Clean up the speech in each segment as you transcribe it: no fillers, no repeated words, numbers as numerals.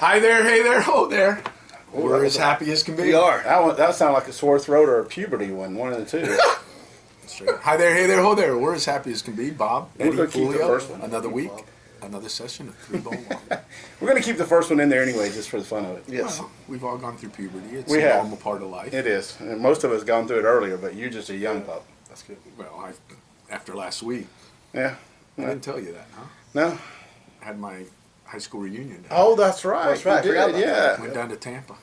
Hi there, hey there, ho there. We're as happy as can be. We are. That sounded like a sore throat or a puberty one of the two. Hi there, hey there, ho there. We're as happy as can be. Bob, Eddie, We're gonna keep the Julio, first one. another week, another session of 3 ball one. We're going to keep the first one in there anyway, just for the fun of it. Yes. Well, we've all gone through puberty. It's We a have. normal part of life. It is. And most of us gone through it earlier, but you're just a young pup. That's good. Well, after last week. Yeah. I didn't tell you that, huh? No. I had my high school reunion. Oh, that's right. That's right. You I forgot did, about yeah. Went down to Tampa.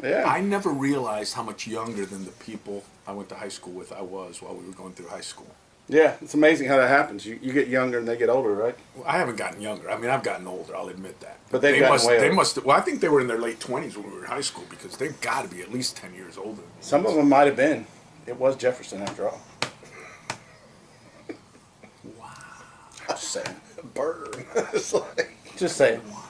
Yeah. I never realized how much younger than the people I went to high school with I was while we were going through high school. Yeah, it's amazing how that happens. You get younger and they get older, right? Well, I haven't gotten younger. I mean, I've gotten older. I'll admit that. But they've gotten way older. They must. Well, I think they were in their late 20s when we were in high school because they've got to be at least 10 years older. Than Some of them might have been. It was Jefferson after all. Wow. Just saying. Burn. It's like, Just saying. Wow.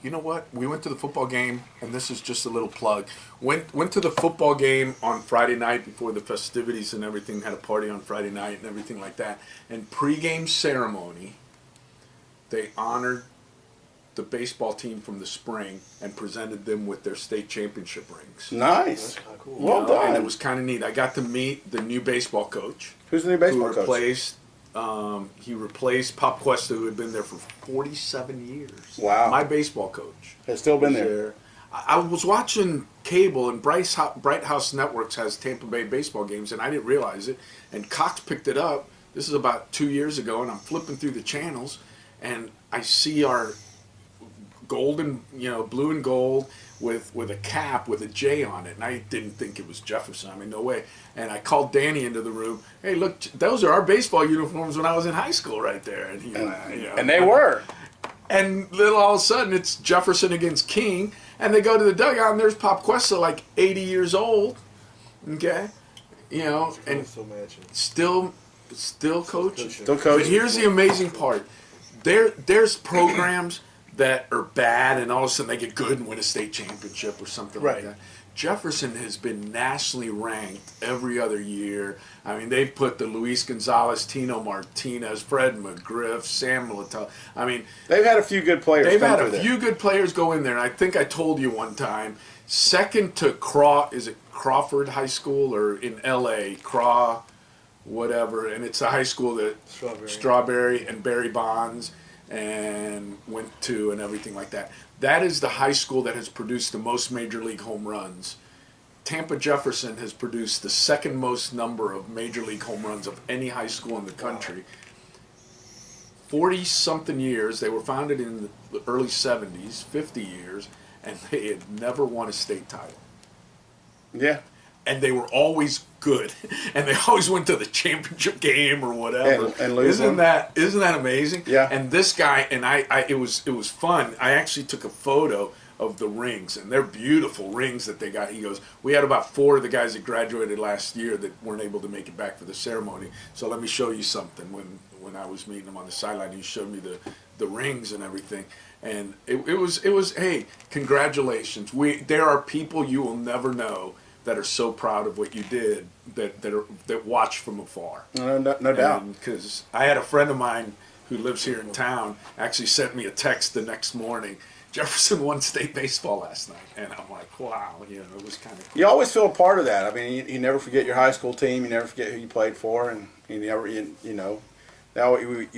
You know what? We went to the football game, and this is just a little plug. Went to the football game on Friday night before the festivities and everything. Had a party on Friday night and everything like that. And pregame ceremony, they honored the baseball team from the spring and presented them with their state championship rings. Nice. kind of cool. Well done. And it was kind of neat. I got to meet the new baseball coach. Who's the new baseball who coach? replaced, he replaced Pop Cuesta, who had been there for 47 years. Wow. My baseball coach. Has still been was there. I was watching cable, and Bright House Networks has Tampa Bay baseball games, and I didn't realize it. And Cox picked it up. This is about 2 years ago, and I'm flipping through the channels, and I see our golden, blue and gold with a cap with a J on it, and I didn't think it was Jefferson. I mean, no way. And I called Danny into the room. Hey, look, those are our baseball uniforms when I was in high school, right there. And he, And they were. And then all of a sudden, it's Jefferson against King, and they go to the dugout, and there's Pop Cuesta, like 80 years old. Okay, and so imagine. still coaching. Still coaching. But here's the amazing part: there's programs that are bad, and all of a sudden they get good and win a state championship or something like Right. that. Jefferson has been nationally ranked every other year. I mean, they've put the Luis Gonzalez, Tino Martinez, Fred McGriff, Sam Littell. I mean, They've had a few good players. they've come had through a there. few good players go in there, and I think I told you one time, second to Crawford High School or in L.A., whatever, and it's a high school that Strawberry and Barry Bonds and went to and everything like that. That is the high school that has produced the most major league home runs. Tampa Jefferson has produced the second most number of major league home runs of any high school in the country. 40-something years. They were founded in the early 70s, 50 years, and they had never won a state title. Yeah. And they were always good, and they always went to the championship game or whatever. And lose isn't one. that amazing? Yeah. And this guy and it was fun. I actually took a photo of the rings, and they're beautiful rings that they got. He goes, we had about 4 of the guys that graduated last year that weren't able to make it back for the ceremony. So let me show you something. When I was meeting him on the sideline, he showed me the rings and everything. And it was hey, congratulations. There are people you will never know that are so proud of what you did that watch from afar. No doubt. Because I had a friend of mine who lives here in town actually sent me a text the next morning. Jefferson won state baseball last night, and I'm like, wow, it was kind of cool. You always feel a part of that. I mean, you never forget your high school team. You never forget who you played for, and you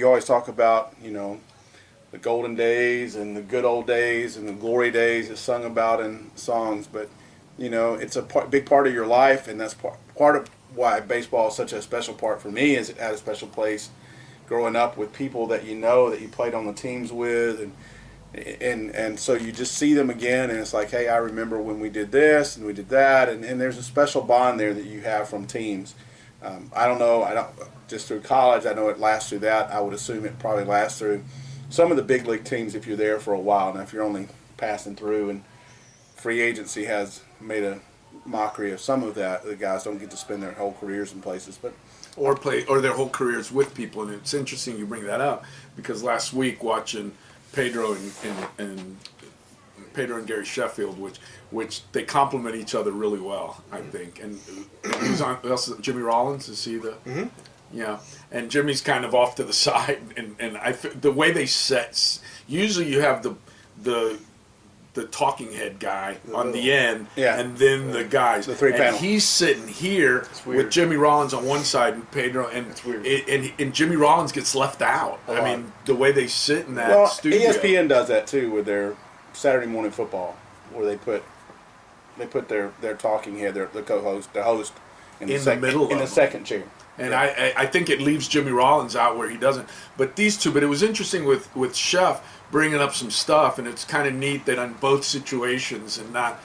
always talk about the golden days and the good old days and the glory days that's sung about in songs, but it's a big part of your life, and that's part of why baseball is such a special part for me. Is it had a special place growing up with people that that you played on the teams with, and so you just see them again, and it's like, hey, I remember when we did this and we did that, and there's a special bond there that you have from teams. I don't know, just through college, I know it lasts through that. I would assume it probably lasts through some of the big league teams if you're there for a while. Now, if you're only passing through, and free agency has made a mockery of some of that, the guys don't get to spend their whole careers in places, but or their whole careers with people. And it's interesting you bring that up, because last week watching Pedro and Gary Sheffield, which they complement each other really well, I think. And who's on? Jimmy Rollins, is he the? Mm-hmm. Yeah, and Jimmy's kind of off to the side, and the way they set. Usually, you have the the talking head guy on the end, Yeah. and then the guys. The three and panel. he's sitting here weird. with Jimmy Rollins on one side and Pedro, and weird. and Jimmy Rollins gets left out. A I lot. mean, the way they sit in that Well, studio. ESPN does that too with their Saturday morning football, where they put their talking head, the co-host, the host, In the middle in of the them. second chair. And I think it leaves Jimmy Rollins out where he doesn't. But these two, but it was interesting with Chef bringing up some stuff, and it's kind of neat that on both situations and not,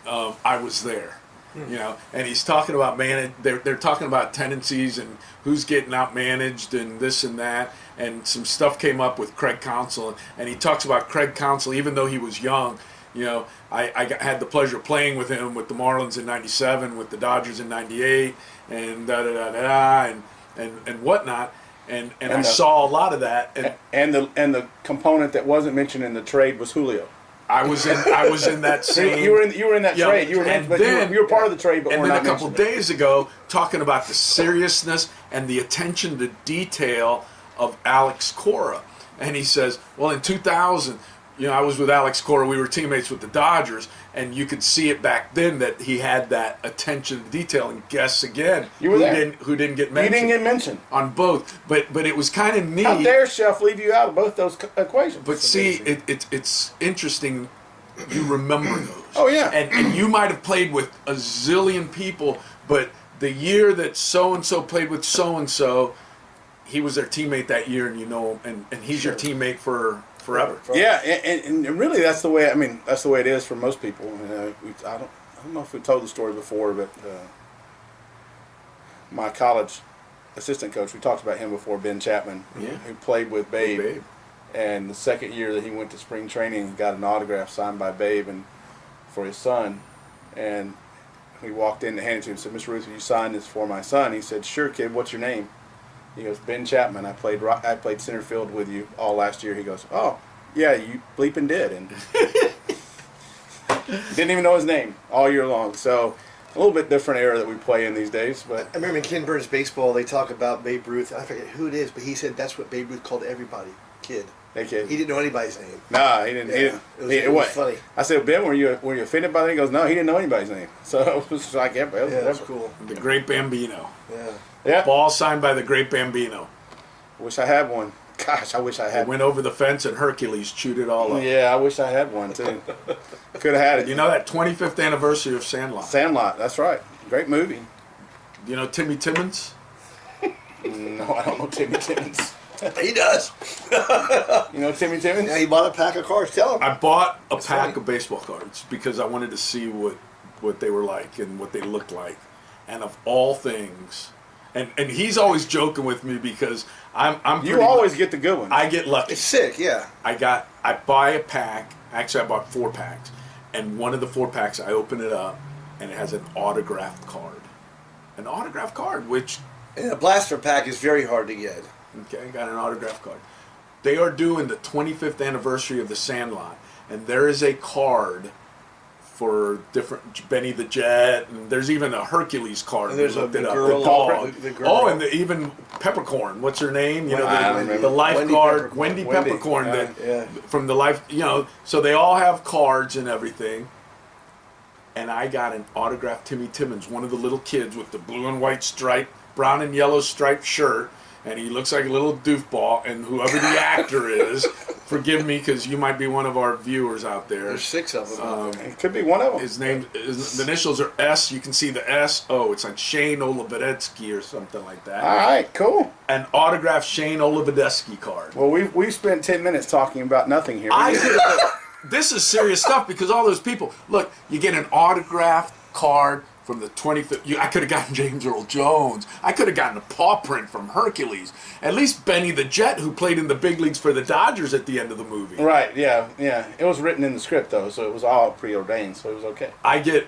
I was there, you know. And he's talking about they're talking about tendencies and who's getting out managed and this and that. And some stuff came up with Craig Counsell, and he talks about Craig Counsell, even though he was young. You know, had the pleasure of playing with him with the Marlins in '97, with the Dodgers in '98, and and whatnot. And I saw a lot of that. And the component that wasn't mentioned in the trade was Julio. I was in that same. You were in that Yeah, trade. You were part of the trade, but and we're then not a couple mentioned. days ago, talking about the seriousness and the attention to detail of Alex Cora, and he says, "Well, in 2000, you know, I was with Alex Cora. We were teammates with the Dodgers, and you could see it back then that he had that attention to detail." And guess again, You were there. who didn't get You mentioned? didn't get mentioned. On both, but it was kind of neat. How dare Chef leave you out of both those equations? But see, it's interesting. You remember those. Oh, yeah. And you might have played with a zillion people, but the year that so and so played with so and so, he was their teammate that year, and you know him, and he's your teammate for forever. Yeah, and really that's the way. I mean, that's the way it is for most people. I don't know if we told the story before, but my college assistant coach, we talked about him before, Ben Chapman, Yeah. who played with Babe. Babe. And the second year that he went to spring training, he got an autograph signed by Babe and for his son. And we walked in and handed it to him. Said, "Mr. Ruth, will you sign this for my son?" He said, "Sure, kid. What's your name?" He goes, "Ben Chapman. I played center field with you all last year." He goes, "Oh, yeah, you bleeping did." And didn't even know his name all year long. So a little bit different era that we play in these days. But I remember in Ken Burns baseball, they talk about Babe Ruth. I forget who it is, but he said that's what Babe Ruth called everybody. Kid. hey, kid. He didn't know anybody's name. Nah, he didn't. Yeah, it was funny. I said, "Ben, were you offended by that?" He goes, "No, he didn't know anybody's name." So it was like, yeah, Yeah, that's whatever. cool. The Great Bambino. Yeah. Yeah. Ball signed by the Great Bambino. Wish I had one. Gosh, I wish I It had. went over the fence, and Hercules chewed it all up. Yeah, I wish I had one too. Could have had it. You know that 25th anniversary of Sandlot? Sandlot. That's right. Great movie. You know Timmy Timmons? No, I don't know Timmy Timmons. He does. You know Timmy Timmons? Yeah, he bought a pack of cards. Tell him. I bought a pack funny. of baseball cards because I wanted to see what they were like and what they looked like. And of all things, and he's always joking with me because I'm You pretty always lucky. get the good ones. I get lucky. It's sick, yeah. I buy a pack. Actually, I bought 4 packs, and one of the 4 packs, I open it up, and it has an autographed card. An autographed card, which And a blaster pack is very hard to get. okay, got an autographed card. They are doing the 25th anniversary of the Sandlot, and there is a card for different Benny the Jet, and there's even a Hercules card. And there's We looked a it up. girl- The dog. the girl. Oh, and even Peppercorn. What's her name? You know, I don't the remember. lifeguard, Wendy Wendy Wendy. Peppercorn. that Yeah. from the life, you know. So they all have cards and everything. And I got an autographed Timmy Timmons, one of the little kids with the blue and white stripe, brown and yellow striped shirt, and he looks like a little doofball. And whoever the actor is, forgive me because you might be one of our viewers out there. There's 6 of them. It could be one of them. His name, the initials are S. You can see the S. Oh, it's like Shane Olivedetsky or something like that. All right, cool. An autographed Shane Olivedetsky card. Well, we've spent 10 minutes talking about nothing here. This is serious stuff because all those people. Look, you get an autographed card from the 25th. I could have gotten James Earl Jones. I could have gotten a paw print from Hercules. At least Benny the Jet, who played in the big leagues for the Dodgers at the end of the movie. Right, yeah. It was written in the script, though, so it was all preordained, so it was okay. I get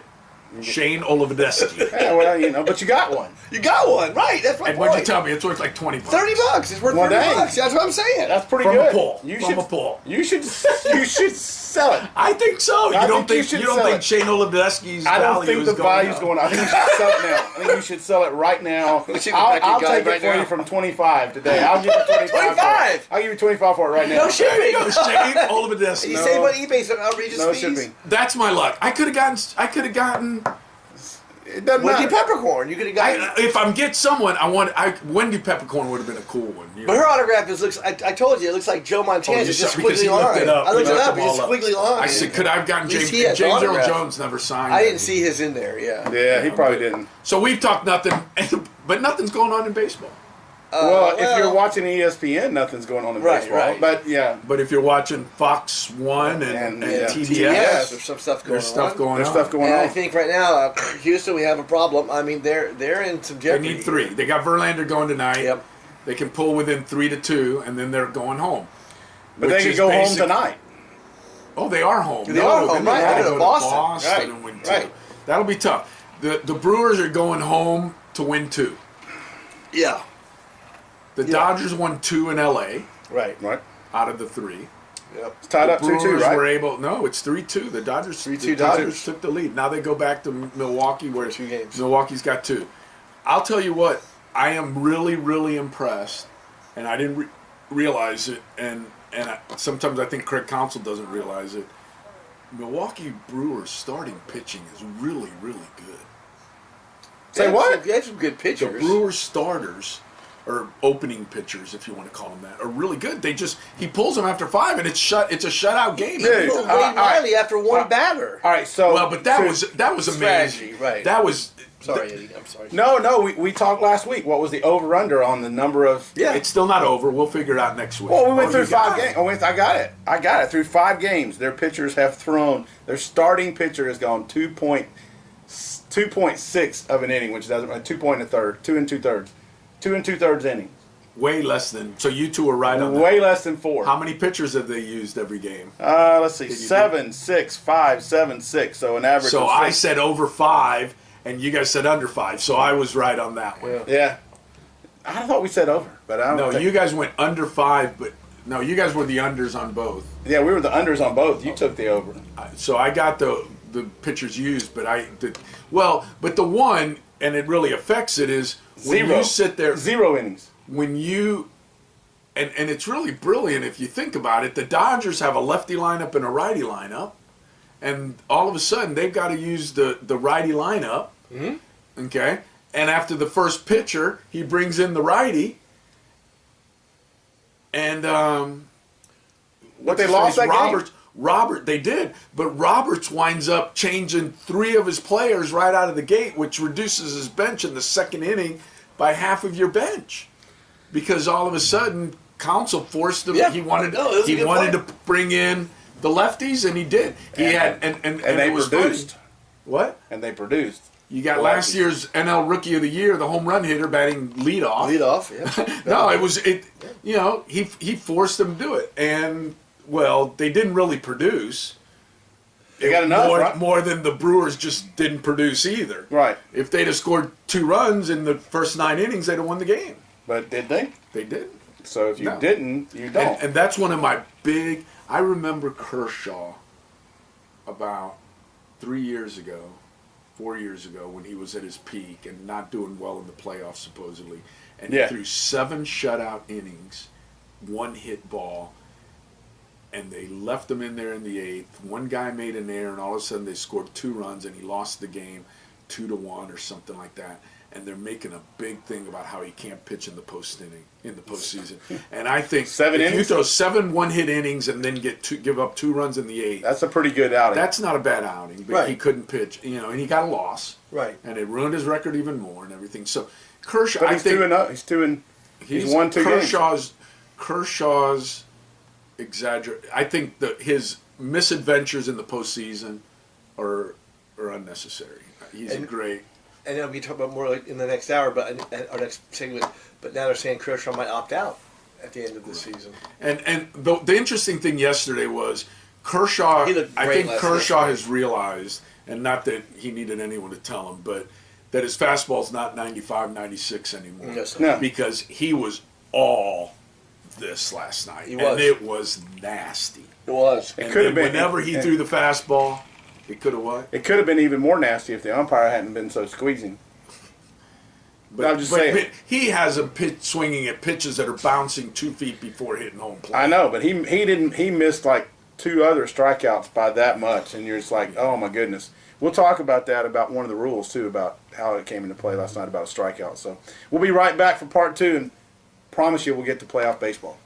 Shane Olivedeski. Yeah, well, but you got one. You got one, right? That's my And point. what'd you tell me? It's worth like $20. $30. It's worth Well, $30. dang. That's what I'm saying. That's pretty From good. a pull. You From should, a pull. You should sell it. I think so. I You don't think you think should you don't sell think it. Shane Olivedeski's I don't value think is the going value's up? going up. I think you should sell it now. I think you should sell it right now. Let's see the I'll guy take right it for now. you from 25 today. I'll give you 25. 25? I'll give you 25 for it right now. No There shipping. you go, Shane Olivedeski. You No. save on eBay some outrageous No fees. shipping. That's my luck. I could have gotten. It doesn't Wendy matter. Peppercorn. You could have got. If I'm get someone, Wendy Peppercorn would have been a cool one. You know? But her autograph looks. I told you, it looks like Joe Montana. Oh, you It's just saw- because squiggly he looked line. it up. I looked He it looked up. them It's just all up. squiggly line. I said, could I have gotten At least James? he has James Earl autograph. Jones never signed. I it. didn't see his in there. Yeah. Yeah, he probably didn't. So we've talked nothing, but nothing's going on in baseball. Well, if you're watching ESPN, nothing's going on in Right, baseball. right. But yeah, But if you're watching Fox One and Yeah, TBS, Yes, there's some stuff going there's stuff on. going there's on. stuff going And I on. think right now, Houston, we have a problem. I mean, they're in some They jeopardy. need 3. They got Verlander going tonight. Yep. They can pull within 3-2, and then they're going home. But they Which could is go home basic- tonight. Oh, they are home. They are home, then they right. gotta They're go to Boston. Right, and win 2. right. That'll be tough. The Brewers are going home to win 2. Yeah. The Dodgers won 2 in LA Right. Right. out of the 3. Yep. It's tied The up 2-2, Brewers right? were able. No, it's 3-2. The Dodgers. 3-2 the Dodgers Dodgers. took the lead. Now they go back to Milwaukee, where 2 games. Milwaukee's got 2. I'll tell you what. I am really, really impressed, and I didn't realize it. And sometimes I think Craig Counsell doesn't realize it. Milwaukee Brewers starting pitching is really, really good. Say what? They have some good The pitchers. Brewers starters, or opening pitchers, if you want to call them that, are really good. He pulls them after 5, and it's a shutout game. Dude, Wade all right. Miley after one batter. All right, so Well, but that was Strategy, amazing. right. That was Sorry, Eddie. I'm sorry. No, we talked last week. What was the over/under on the number of? Yeah. It's still not over. We'll figure it out next week. Well, we went Oh, through you got 5 it. games. I got it. Through 5 games, their pitchers have thrown. Their starting pitcher has gone 2.6 of an inning, which doesn't 2 1/3, 2 2/3, 2 2/3 innings. Way less than. So you two are right on that. Way less than 4. How many pitchers have they used every game? Let's see, Did you 7, 6, 5, 7, 6. So an average. So of I 6. said over 5, and you guys said under 5. So I was right on that one. Yeah. I thought we said over, but I don't. No, think, you guys went under 5, but no, you guys were the unders on both. Yeah, we were the unders on both. You took the over. So I got the pitchers used, but but the one, and it really affects it, is when 0. you sit there, 0 innings. when you, and it's really brilliant if you think about it. The Dodgers have a lefty lineup and a righty lineup, and all of a sudden they've got to use the righty lineup. Mm-hmm. Okay, and after the first pitcher, he brings in the righty, and But they lost that game. Robert, they did, but Roberts winds up changing 3 of his players right out of the gate, which reduces his bench in the second inning by half of your bench, because all of a sudden Counsell forced him. Yeah. He wanted No, it was a he good wanted play. to bring in the lefties, and he did. He had and they it was produced. funny. What? And they produced. You got The last lefties. year's NL Rookie of the Year, the home run hitter, batting leadoff. Lead off, yeah. No, it was it. You know, he forced them to do it, and well, they didn't really produce. They got enough, more, right? more than the Brewers just didn't produce either. Right. If they'd have scored 2 runs in the first 9 innings, they'd have won the game. But did they? They did. So if you No. didn't, you don't. And that's one of my big. I remember Kershaw about 3 years ago, 4 years ago, when he was at his peak and not doing well in the playoffs supposedly, and Yeah. he threw 7 shutout innings, 1 hit ball, and they left him in there in the 8th. One guy made an error, and all of a sudden they scored 2 runs, and he lost the game 2-1 or something like that. And they're making a big thing about how he can't pitch in the postseason. And I think 7 if innings? you throw 7 one-hit innings and then give up 2 runs in the 8th, That's a pretty good outing. that's not a bad outing. But Right. he couldn't pitch, and he got a loss, Right. and it ruined his record even more and everything. So Kershaw, but I he's think 2-0. He's won 2 games. Kershaw's exaggerate. I think his misadventures in the postseason are unnecessary. He's a great. And then we talk about more like in the next hour, but our next segment. But now they're saying Kershaw might opt out at the end of the season. And the interesting thing yesterday was Kershaw. He looked I great think last Kershaw night. has realized and not that he needed anyone to tell him, but that his fastball's not 95, 96 anymore. Yes, No. Because he was all this last night. He was. And it was nasty. It was. It And could have then been. whenever he threw the fastball, it could have what? It could have been even more nasty if the umpire hadn't been so squeezing. I'm just saying. But he has a pitch swinging at pitches that are bouncing 2 feet before hitting home plate. I know, but he didn't. He missed like 2 other strikeouts by that much, and you're just like, oh my goodness. We'll talk about that, about one of the rules too, about how it came into play last night about a strikeout. So we'll be right back for part 2, and promise you we'll get to playoff baseball.